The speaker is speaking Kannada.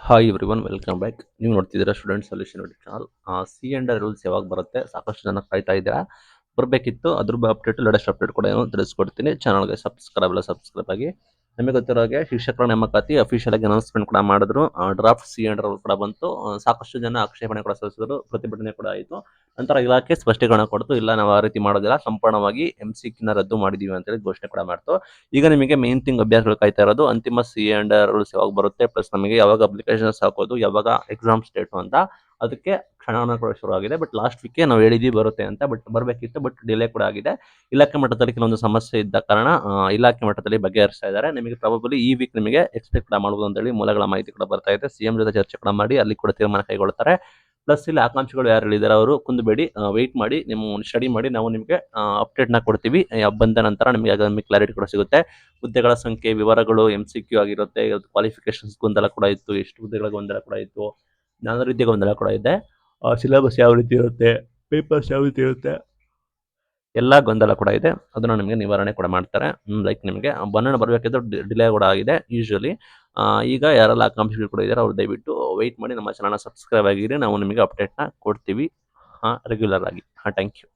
Hi everyone welcome back. ನೀವು ನೋಡ್ತಿದ್ದೀರಾ student solution YouTube channel. C and rules ಯಾವಾಗ ಬರುತ್ತೆ ಸಾಕಷ್ಟು ಜನ ಕಾಯ್ತಾ ಇದ್ದೀರಾ. ಬರಬೇಕಿತ್ತು ಅದ್ರ ಅಪ್ಡೇಟ್ ಲೇಟೆಸ್ಟ್ ಅಪ್ಡೇಟ್ ಕೂಡ ಏನೋ ತಿಳಿಸ್ಕೊಡ್ತೀನಿ. ಚಾನಲ್ಗೆ ಸಬ್ಸ್ಕ್ರೈಬ್ ಆಗಿ. ನಿಮಗೆ ಗೊತ್ತಿರೋ ಹಾಗೆ ಶಿಕ್ಷಕರ ನೇಮಕಾತಿ ಅಫಿಷಿಯಲ್ ಆಗಿ ಅನೌನ್ಸ್ಮೆಂಟ್ ಕೂಡ ಮಾಡಿದ್ರು. ಡ್ರಾಫ್ಟ್ ಸಿ ಅಂಡ್ ರೂಲ್ ಕೂಡ ಬಂತು. ಸಾಕಷ್ಟು ಜನ ಆಕ್ಷೇಪಣೆ ಕೂಡ ಸಲ್ಲಿಸಿದ್ರು, ಪ್ರತಿಭಟನೆ ಕೂಡ ಆಯಿತು. ನಂತರ ಇಲಾಖೆ ಸ್ಪಷ್ಟೀಕರಣ ಕೊಡ್ತು, ಇಲ್ಲ ನಾವು ಆ ರೀತಿ ಮಾಡೋದಿಲ್ಲ, ಸಂಪೂರ್ಣವಾಗಿ MCQ ರದ್ದು ಮಾಡಿದೀವಿ ಅಂತೇಳಿ ಘೋಷಣೆ ಕೂಡ ಮಾಡ್ತು. ಈಗ ನಿಮಗೆ ಮೇನ್ ಥಿಂಗ್ ಅಭ್ಯರ್ಥಿಗಳು ಕಾಯ್ತಾ ಇರೋದು ಅಂತಿಮ ಸಿ ಅಂಡ್ ರೂಲ್ಸ್ ಯಾವಾಗ ಬರುತ್ತೆ, ಪ್ಲಸ್ ನಮಗೆ ಯಾವಾಗ ಅಪ್ಲಿಕೇಶನ್ಸ್ ಹಾಕೋದು, ಯಾವಾಗ ಎಕ್ಸಾಮ್ಸ್ ಡೇಟು ಅಂತ. ಅದಕ್ಕೆ ಕ್ಷಣಾನ ಕೂಡ ಶುರುವಾಗಿದೆ. ಬಟ್ ಲಾಸ್ಟ್ ವೀಕೆ ನಾವು ಹೇಳಿದ್ವಿ ಬರುತ್ತೆ ಅಂತ, ಬಟ್ ಬರಬೇಕಿತ್ತು, ಬಟ್ ಡಿಲೇ ಕೂಡ ಆಗಿದೆ. ಇಲಾಖೆ ಮಟ್ಟದಲ್ಲಿ ಕೆಲವೊಂದು ಸಮಸ್ಯೆ ಇದ್ದ ಕಾರಣ ಇಲಾಖೆ ಮಟ್ಟದಲ್ಲಿ ಬಗೆಹರಿಸ್ತಾ ಇದ್ದಾರೆ. ನಿಮಗೆ ಪ್ರಾಬಬಲಿ ಈ ವೀಕ್ ನಿಮಗೆ ಎಕ್ಸ್ಪೆಕ್ಟ್ ಕೂಡ ಮಾಡಬಹುದು ಅಂತೇಳಿ ಮೂಲಗಳ ಮಾಹಿತಿ ಕೂಡ ಬರ್ತಾ ಇದೆ. ಸಿಎಂ ಜೊತೆ ಚರ್ಚೆ ಕೂಡ ಮಾಡಿ ಅಲ್ಲಿ ಕೂಡ ತೀರ್ಮಾನ ಕೈಗೊಳ್ಳುತ್ತಾರೆ. ಪ್ಲಸ್ ಇಲ್ಲಿ ಆಕಾಂಕ್ಷಿಗಳು ಯಾರು ಹೇಳಿದ್ದಾರೆ ಅವರು ಕುಂದುಬೇಡಿ, ವೆಯ್ಟ್ ಮಾಡಿ, ನಿಮ್ಮ ಸ್ಟಡಿ ಮಾಡಿ, ನಾವು ನಿಮಗೆ ಅಪ್ಡೇಟ್ನ ಕೊಡ್ತೀವಿ. ಬಂದ ನಂತರ ನಿಮಗೆ ಕ್ಲಾರಿಟಿ ಕೂಡ ಸಿಗುತ್ತೆ. ಹುದ್ದೆಗಳ ಸಂಖ್ಯೆ, ವಿವರಗಳು, MCQ ಆಗಿರುತ್ತೆ. ಕ್ವಾಲಿಫಿಕೇಶನ್ಸ್ ಗೊಂದಲ ಕೂಡ ಇತ್ತು, ಎಷ್ಟು ಹುದ್ದೆಗಳ ಗೊಂದಲ ಕೂಡ ಇತ್ತು, ನಾನಾ ರೀತಿಯ ಗೊಂದಲ ಕೂಡ ಇದೆ. ಸಿಲೆಬಸ್ ಯಾವ ರೀತಿ ಇರುತ್ತೆ, ಪೇಪರ್ಸ್ ಯಾವ ರೀತಿ ಇರುತ್ತೆ, ಎಲ್ಲ ಗೊಂದಲ ಕೂಡ ಇದೆ. ಅದನ್ನು ನಿಮಗೆ ನಿವಾರಣೆ ಕೂಡ ಮಾಡ್ತಾರೆ. ಲೈಕ್ ನಿಮಗೆ ಬನ್ನಣ ಬರಬೇಕಿದ್ರೆ ಡಿಲೇ ಕೂಡ ಆಗಿದೆ ಯೂಶುವಲಿ. ಈಗ ಯಾರೆಲ್ಲ ಆಕಾಂಕ್ಷಿಗಳು ಕೂಡ ಇದ್ದಾರೆ ಅವ್ರು ದಯವಿಟ್ಟು ವೆಯ್ಟ್ ಮಾಡಿ, ನಮ್ಮ ಚಾನಲ್ನ ಸಬ್ಸ್ಕ್ರೈಬ್ ಆಗಿರಿ. ನಾವು ನಿಮಗೆ ಅಪ್ಡೇಟ್ನ ಕೊಡ್ತೀವಿ ರೆಗ್ಯುಲರ್ ಆಗಿ. Thank you.